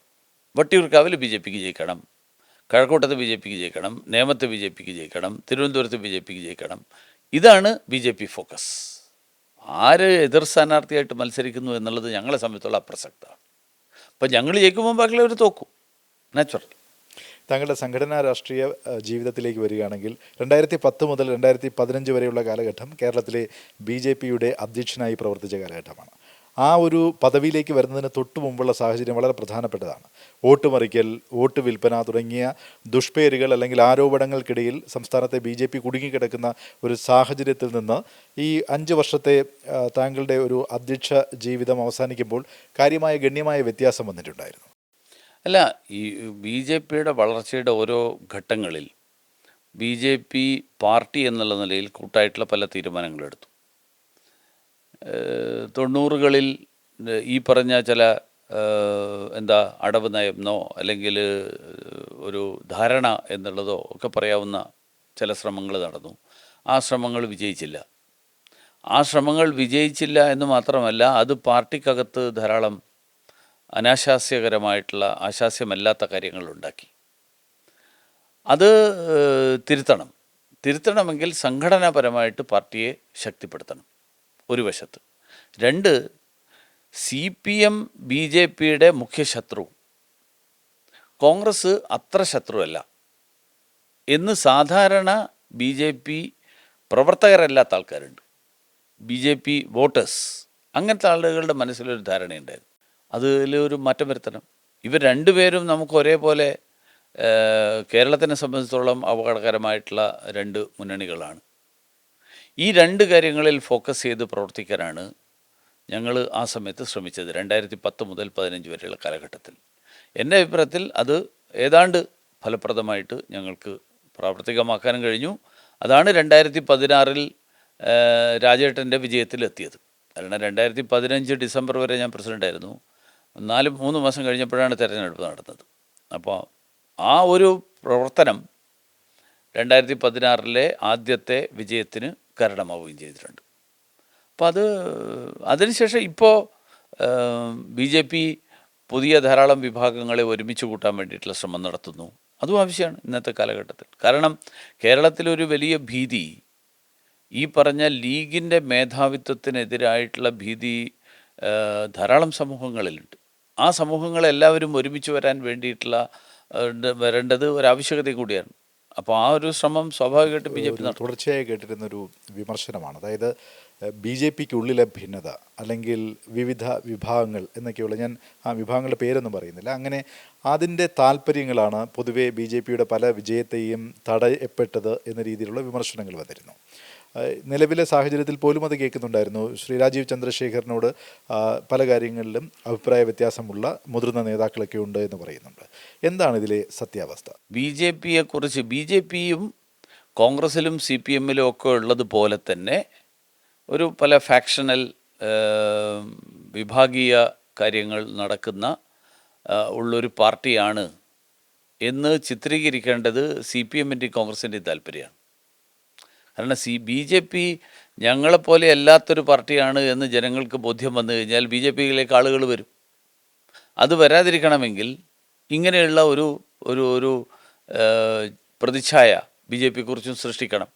[SPEAKER 1] വട്ടിയൂർക്കാവിൽ BJPക്ക് ജയിക്കണം, കഴക്കൂട്ടത്ത് BJPക്ക് ജയിക്കണം, നേമത്ത് BJPക്ക് ജയിക്കണം, തിരുവനന്തപുരത്ത് BJPക്ക് ജയിക്കണം. ഇതാണ് BJP ഫോക്കസ്. ആര് എതിർ സ്ഥാനാർത്ഥിയായിട്ട് മത്സരിക്കുന്നു എന്നുള്ളത് ഞങ്ങളെ സംബന്ധിച്ചുള്ള അപ്രസക്തമാണ്. അപ്പം ഞങ്ങൾ ജയിക്കുമ്പോൾ ബാക്കിയുള്ളവർ തോക്കും, നാച്ചുറൽ.
[SPEAKER 2] താങ്കളുടെ സംഘടനാ രാഷ്ട്രീയ ജീവിതത്തിലേക്ക് വരികയാണെങ്കിൽ 2010 മുതൽ 2015 വരെയുള്ള കാലഘട്ടം കേരളത്തിലെ BJPയുടെ അധ്യക്ഷനായി പ്രവർത്തിച്ച കാലഘട്ടമാണ്. ആ ഒരു പദവിയിലേക്ക് വരുന്നതിന് തൊട്ടു മുമ്പുള്ള സാഹചര്യം വളരെ പ്രധാനപ്പെട്ടതാണ്. വോട്ട് മറിക്കൽ, വോട്ട് വിൽപ്പന തുടങ്ങിയ ദുഷ്പേരുകൾ അല്ലെങ്കിൽ ആരോപണങ്ങൾക്കിടയിൽ സംസ്ഥാനത്തെ BJP കുടുങ്ങിക്കിടക്കുന്ന ഒരു സാഹചര്യത്തിൽ നിന്ന് ഈ 5 വർഷത്തെ താങ്കളുടെ ഒരു അധ്യക്ഷ ജീവിതം അവസാനിക്കുമ്പോൾ ഗണ്യമായ വ്യത്യാസം വന്നിട്ടുണ്ടായിരുന്നു.
[SPEAKER 1] അല്ല, ഈ BJPയുടെ വളർച്ചയുടെ ഓരോ ഘട്ടങ്ങളിൽ BJP പാർട്ടി എന്നുള്ള നിലയിൽ കൂട്ടായിട്ടുള്ള പല തീരുമാനങ്ങളെടുത്തു. 90കളിൽ ഈ പറഞ്ഞ ചില അടവ് നയമെന്നോ അല്ലെങ്കിൽ ഒരു ധാരണ എന്നുള്ളതോ ഒക്കെ പറയാവുന്ന ചില ശ്രമങ്ങൾ നടന്നു. ആ ശ്രമങ്ങൾ വിജയിച്ചില്ല എന്ന് മാത്രമല്ല, അത് പാർട്ടിക്കകത്ത് ധാരാളം ആശാസ്യമല്ലാത്ത കാര്യങ്ങളുണ്ടാക്കി. അത് തിരുത്തണമെങ്കിൽ സംഘടനാപരമായിട്ട് പാർട്ടിയെ ശക്തിപ്പെടുത്തണം, ഒരു വശത്ത്. 2, CPM BJPയുടെ മുഖ്യ ശത്രു, കോൺഗ്രസ് അത്ര ശത്രുവല്ല എന്ന് സാധാരണ BJP പ്രവർത്തകരല്ലാത്ത ആൾക്കാരുണ്ട്, BJP വോട്ടേഴ്സ്, അങ്ങനത്തെ ആളുകളുടെ മനസ്സിലൊരു ധാരണയുണ്ടായിരുന്നു. അതിലൊരു മാറ്റം വരുത്തണം. ഇവർ രണ്ടുപേരും നമുക്ക് ഒരേപോലെ കേരളത്തിനെ സംബന്ധിച്ചിടത്തോളം അപകടകരമായിട്ടുള്ള 2 മുന്നണികളാണ്. ഈ 2 കാര്യങ്ങളിൽ ഫോക്കസ് ചെയ്ത് പ്രവർത്തിക്കാനാണ് ഞങ്ങൾ ആ സമയത്ത് ശ്രമിച്ചത്, 2010 മുതൽ 15 വരെയുള്ള കാലഘട്ടത്തിൽ. എൻ്റെ അഭിപ്രായത്തിൽ അത് ഏതാണ്ട് ഫലപ്രദമായിട്ട് ഞങ്ങൾക്ക് പ്രാവർത്തികമാക്കാനും കഴിഞ്ഞു. അതാണ് 2016 രാജേട്ടൻ്റെ വിജയത്തിലെത്തിയത്. കാരണം 2015 ഡിസംബർ വരെ ഞാൻ പ്രസിഡൻ്റായിരുന്നു. 3 മാസം കഴിഞ്ഞപ്പോഴാണ് തെരഞ്ഞെടുപ്പ് നടന്നത്. അപ്പോൾ ആ ഒരു പ്രവർത്തനം 2016 ആദ്യത്തെ വിജയത്തിന് കാരണമാവുകയും ചെയ്തിട്ടുണ്ട്. അപ്പോൾ അതിനുശേഷം ഇപ്പോൾ BJP പുതിയ ധാരാളം വിഭാഗങ്ങളെ ഒരുമിച്ച് കൂട്ടാൻ വേണ്ടിയിട്ടുള്ള ശ്രമം നടത്തുന്നു. അതും ആവശ്യമാണ് ഇന്നത്തെ കാലഘട്ടത്തിൽ. കാരണം കേരളത്തിലൊരു വലിയ ഭീതി, ഈ പറഞ്ഞ ലീഗിൻ്റെ മേധാവിത്വത്തിനെതിരായിട്ടുള്ള ഭീതി ധാരാളം സമൂഹങ്ങളിലുണ്ട്. ആ സമൂഹങ്ങളെല്ലാവരും ഒരുമിച്ച് വരാൻ വരേണ്ടത് ഒരാവശ്യകത കൂടിയാണ്. അപ്പോൾ ആ ഒരു ശ്രമം സ്വാഭാവികമായിട്ടും BJP
[SPEAKER 2] തുടർച്ചയായി കേട്ടിരുന്നൊരു വിമർശനമാണ്. അതായത് BJPക്കുള്ളിലെ ഭിന്നത അല്ലെങ്കിൽ വിവിധ വിഭാഗങ്ങൾ എന്നൊക്കെയുള്ള, ഞാൻ ആ വിഭാഗങ്ങളുടെ പേരൊന്നും പറയുന്നില്ല, അങ്ങനെ അതിൻ്റെ താല്പര്യങ്ങളാണ് പൊതുവേ BJPയുടെ പല വിജയത്തെയും തടയപ്പെട്ടത് എന്ന രീതിയിലുള്ള വിമർശനങ്ങൾ വന്നിരുന്നു. നിലവിലെ സാഹചര്യത്തിൽ പോലും അത് കേൾക്കുന്നുണ്ടായിരുന്നു. ശ്രീ രാജീവ് ചന്ദ്രശേഖരനോട് പല കാര്യങ്ങളിലും അഭിപ്രായ വ്യത്യാസമുള്ള മുതിർന്ന നേതാക്കളൊക്കെ ഉണ്ട് എന്ന് പറയുന്നുണ്ട്. എന്താണ് ഇതിലെ സത്യാവസ്ഥ?
[SPEAKER 1] BJPയെക്കുറിച്ച്, BJPയും കോൺഗ്രസിലും CPMലും ഒക്കെ ഉള്ളതുപോലെ തന്നെ ഒരു പല ഫാക്ഷണൽ വിഭാഗീയ കാര്യങ്ങൾ നടക്കുന്ന ഉള്ളൊരു പാർട്ടിയാണ് എന്ന് ചിത്രീകരിക്കേണ്ടത് CPM-ൻ്റെയും കോൺഗ്രസിൻ്റെയും താല്പര്യമാണ്. കാരണം BJP ഞങ്ങളെപ്പോലെ അല്ലാത്തൊരു പാർട്ടിയാണ് എന്ന് ജനങ്ങൾക്ക് ബോധ്യം വന്നു കഴിഞ്ഞാൽ BJP-യിലേക്ക് ആളുകൾ വരും. അത് വരാതിരിക്കണമെങ്കിൽ ഇങ്ങനെയുള്ള ഒരു ഒരു ഒരു പ്രതിച്ഛായ BJP-യെക്കുറിച്ചും സൃഷ്ടിക്കണം.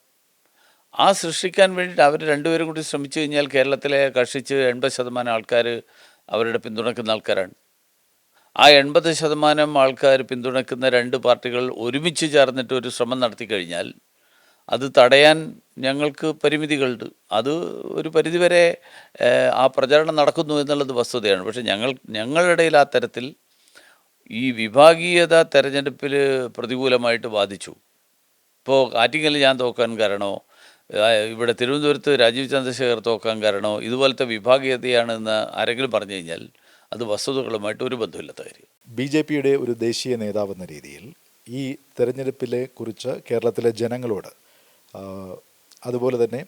[SPEAKER 1] ആ സൃഷ്ടിക്കാൻ വേണ്ടിയിട്ട് അവർ രണ്ടുപേരും കൂടി ശ്രമിച്ചു കഴിഞ്ഞാൽ കേരളത്തിലെ കഷ്ടിച്ച് 80% ആൾക്കാർ അവരുടെ പിന്തുണക്കുന്ന ആൾക്കാരാണ്. ആ 80% ആൾക്കാർ പിന്തുണക്കുന്ന രണ്ട് പാർട്ടികൾ ഒരുമിച്ച് ചേർന്നിട്ട് ഒരു ശ്രമം നടത്തി കഴിഞ്ഞാൽ അത് തടയാൻ ഞങ്ങൾക്ക് പരിമിതികളുണ്ട്. അത് ഒരു പരിധിവരെ ആ പ്രചാരണം നടക്കുന്നു എന്നുള്ളത് വസ്തുതയാണ്. പക്ഷേ ഞങ്ങളുടെ ഇടയിൽ ആ തരത്തിൽ ഈ വിഭാഗീയത തെരഞ്ഞെടുപ്പിൽ പ്രതികൂലമായിട്ട് ബാധിച്ചു. ഇപ്പോൾ ആറ്റിങ്ങൽ ഞാൻ തോക്കാൻ കാരണമോ ഇവിടെ തിരുവനന്തപുരത്ത് രാജീവ് ചന്ദ്രശേഖർ തോക്കാൻ കാരണമോ ഇതുപോലത്തെ വിഭാഗീയതയാണെന്ന് ആരെങ്കിലും പറഞ്ഞു കഴിഞ്ഞാൽ അത് വസ്തുതകളുമായിട്ട് ഒരു ബന്ധമില്ലാത്ത കാര്യം.
[SPEAKER 2] BJP-യുടെ ഒരു ദേശീയ നേതാവെന്ന രീതിയിൽ ഈ തെരഞ്ഞെടുപ്പിലെ കുറിച്ച് കേരളത്തിലെ ജനങ്ങളോട് അതുപോലെ തന്നെ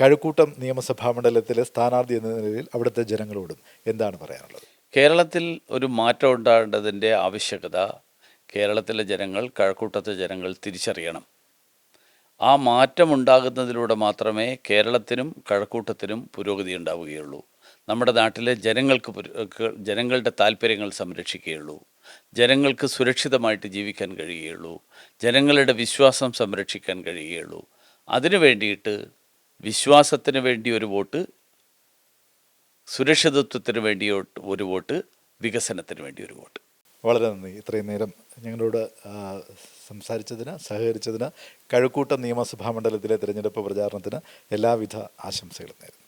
[SPEAKER 2] കഴക്കൂട്ടം നിയമസഭാ മണ്ഡലത്തിലെ സ്ഥാനാർത്ഥി എന്ന നിലയിൽ അവിടുത്തെ ജനങ്ങളോടും എന്താണ് പറയാനുള്ളത്?
[SPEAKER 1] കേരളത്തിൽ ഒരു മാറ്റം ഉണ്ടാകേണ്ടതിൻ്റെ ആവശ്യകത കേരളത്തിലെ ജനങ്ങൾ, കഴക്കൂട്ടത്തെ ജനങ്ങൾ തിരിച്ചറിയണം. ആ മാറ്റമുണ്ടാകുന്നതിലൂടെ മാത്രമേ കേരളത്തിനും കഴക്കൂട്ടത്തിനും പുരോഗതി ഉണ്ടാവുകയുള്ളൂ. നമ്മുടെ നാട്ടിലെ ജനങ്ങളുടെ താല്പര്യങ്ങൾ സംരക്ഷിക്കുകയുള്ളൂ. ജനങ്ങൾക്ക് സുരക്ഷിതമായിട്ട് ജീവിക്കാൻ കഴിയുകയുള്ളൂ. ജനങ്ങളുടെ വിശ്വാസം സംരക്ഷിക്കാൻ കഴിയുകയുള്ളൂ. അതിനു വേണ്ടിയിട്ട് വിശ്വാസത്തിന് വേണ്ടി ഒരു വോട്ട്, സുരക്ഷിതത്വത്തിന് വേണ്ടി ഒരു വോട്ട്, വികസനത്തിന് വേണ്ടി ഒരു വോട്ട്.
[SPEAKER 2] വളരെ നന്ദി. ഇത്രയും നേരം ഞങ്ങളോട് സംസാരിച്ചതിന്, സഹകരിച്ചതിന്. കഴക്കൂട്ടം നിയമസഭാ മണ്ഡലത്തിലെ തിരഞ്ഞെടുപ്പ് പ്രചാരണത്തിന് എല്ലാവിധ ആശംസകളും നേരുന്നു.